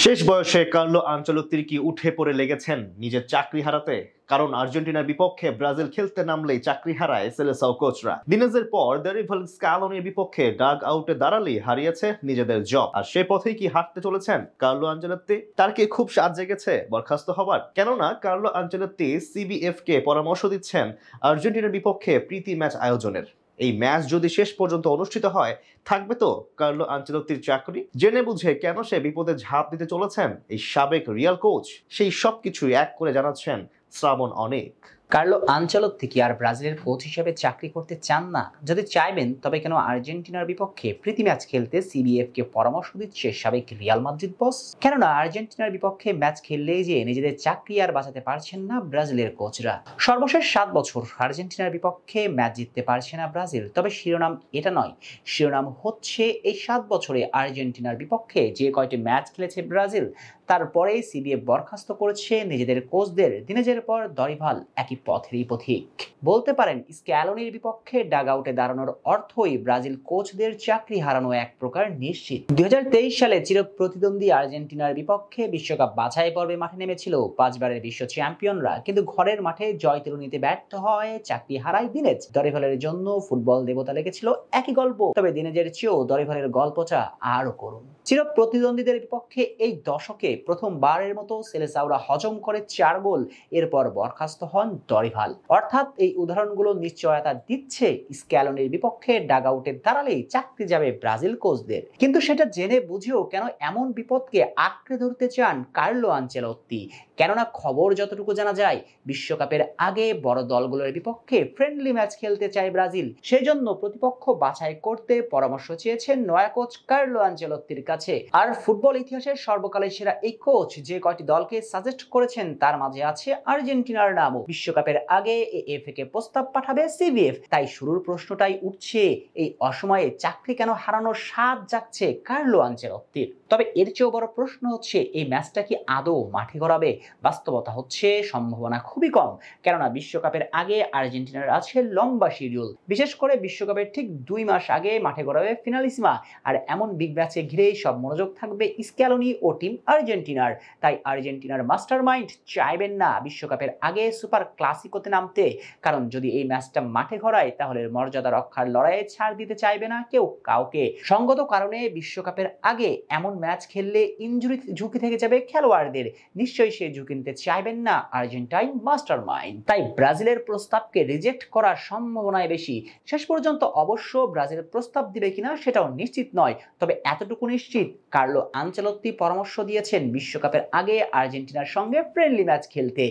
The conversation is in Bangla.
শেষ বয়সে কার্লো আনচেলত্তির কি উঠে পড়ে লেগেছেন নিজের চাকরি হারাতে? কারণ আর্জেন্টিনার বিপক্ষে ব্রাজিল খেলতে নামলেই চাকরি হারায় সেলেসাও কোচরা। দিনেজের পর দারিভল স্ক্যালোনির বিপক্ষে ডাগ আউটে দাঁড়ালেই হারিয়েছে নিজেদের জব। আর সে পথেই কি হাঁটতে চলেছেন কার্লো আনচেলত্তি? তার কি খুব সাজ জেগেছে বরখাস্ত হবার? কেননা কার্লো আনচেলত্তি সিবিএফ কে পরামর্শ দিচ্ছেন আর্জেন্টিনার বিপক্ষে প্রীতি ম্যাচ আয়োজনের। এই ম্যাচ যদি শেষ পর্যন্ত অনুষ্ঠিত হয়, থাকবে তো কার্লো আনচেলত্তির চাকরি। জেনে বুঝে কেন সে বিপদে ঝাঁপ দিতে চলেছেন এই সাবেক রিয়াল কোচ, সেই সবকিছুই এক করে জানাচ্ছেন শ্রাবণ অনেক। কার্লো আনচেলত্তি কি আর ব্রাজিলের কোচ হিসেবে চাকরি করতে চান না? যদি চাইবেন তবে কেন আর্জেন্টিনার বিপক্ষে প্রীতি ম্যাচ খেলতে সিবিএফ কে পরামর্শ দিচ্ছে সাবেক রিয়াল মাদ্রিদ বস? কেননা আর্জেন্টিনার বিপক্ষে ম্যাচ খেললেই যে নিজেদের চাকরি আর বাঁচাতে পারছেন না ব্রাজিলের কোচরা। সর্বশেষ 7 বছর আর্জেন্টিনার বিপক্ষে ম্যাচ জিততে পারছে না ব্রাজিল। তবে শিরোনাম এটা নয়, শিরোনাম হচ্ছে এই 7 বছরে আর্জেন্টিনার বিপক্ষে যে কয়টি ম্যাচ খেলেছে ব্রাজিল, তারপরেই সিবিএফ বরখাস্ত করেছে নিজেদের কোচদের। দিনেজের পর দরিভাল একই পথেরই পথিক। বলতে পারেন স্ক্যালোনির বিপক্ষে ডাগ আউটে দাঁড়ানোর অর্থই ব্রাজিল কোচদের চাকরি হারানো এক প্রকার নিশ্চিত। 2023 সালে চিরপ্রতিদ্বন্দ্বী আর্জেন্টিনার বিপক্ষে বিশ্বকাপ বাছাই পর্বে মাঠে নেমেছিল 5 বারের বিশ্ব চ্যাম্পিয়নরা, কিন্তু ঘরের মাঠে জয় তুলে নিতে ব্যর্থ হয়, চাকরি হারায় দিনেজ। দরিভালের জন্য ফুটবল দেবতা লেগেছিল একই গল্প, তবে দিনেজের চেয়েও দরিভালের গল্পটা আরো করুন। চিরপ্রতিদ্বন্দ্বীদের বিপক্ষে এই দশকে প্রথমবারের মতো সেলেসাওরা হজম করে 4 গোল, এরপর বরখাস্ত হন দরিভাল। অর্থাৎ এই উদাহরণগুলো নিশ্চয়তা দিচ্ছে স্ক্যালোনির বিপক্ষে ডাগ আউটে দাঁড়ালেই চাকরি যাবে ব্রাজিল কোচদের। কিন্তু সেটা জেনে বুঝেও কেন এমন বিপদকে আঁকড়ে ধরতে চান কার্লো আনচেলত্তি? কেননা খবর যতটুকু জানা যায়, বিশ্বকাপের আগে বড় দলগুলোর বিপক্ষে ফ্রেন্ডলি ম্যাচ খেলতে চায় ব্রাজিল। সেই জন্য প্রতিপক্ষ বাছাই করতে পরামর্শ চেয়েছেন নয়া কোচ কার্লো আনচেলত্তির কাছে। আর ফুটবল ইতিহাসের সর্বকালের সেরা এই কোচ যে কয়টি দলকে সাজেস্ট করেছেন তার মাঝে আছে আর্জেন্টিনার নামও। বিশ্বকাপের আগে এএফএ কে প্রস্তাব পাঠাবে সিবিএফ। তাই শুরুর প্রশ্নটাই উঠছে, এই অসময়ে চাকরি কেন হারানোর স্বাদ জাগছে কার্লো আনচেলত্তির? তবে এর চেয়েও বড় প্রশ্ন হচ্ছে, এই ম্যাচটা কি আদৌ মাঠে গড়াবে? বাস্তবতা হচ্ছে সম্ভাবনা খুবই কম, কেননা বিশ্বকাপের আগে আর্জেন্টিনার আছে লম্বা শিডিউল। বিশেষ করে বিশ্বকাপের ঠিক 2 মাস আগে মাঠে গড়াবে ফিনালিসিমা। আর এমন বিগ ম্যাচে ঘিরেই সব মনোযোগ থাকবে স্ক্যালোনি ও টিম আর্জেন্টিনার। তাই আর্জেন্টিনার মাস্টার মাইন্ড চাইবেন না বিশ্বকাপের আগে সুপার ক্লাসিকোতে নামতে, কারণ যদি এই ম্যাচটা মাঠে গড়ায় তাহলে মর্যাদা রক্ষার লড়াইয়ে ছাড় দিতে চাইবে না কেউ কাউকে। সঙ্গত কারণে বিশ্বকাপের আগে এমন ম্যাচ খেললে ইনজুরি ঝুঁকি থেকে যাবে খেলোয়াড়দের। নিশ্চয়ই সে ঝুঁকি নিতে চাইবেন না আর্জেন্টাইন মাস্টার মাইন্ড। তাই ব্রাজিলের প্রস্তাবকে রিজেক্ট করার সম্ভাবনাই বেশি। শেষ পর্যন্ত অবশ্য ব্রাজিল প্রস্তাব দিবে কিনা সেটাও নিশ্চিত নয়, তবে এতটুকু নিশ্চিত কার্লো আনচেলত্তি পরামর্শ দিয়েছেন বিশ্বকাপের আগে আর্জেন্টিনার সঙ্গে ফ্রেন্ডলি ম্যাচ খেলতে।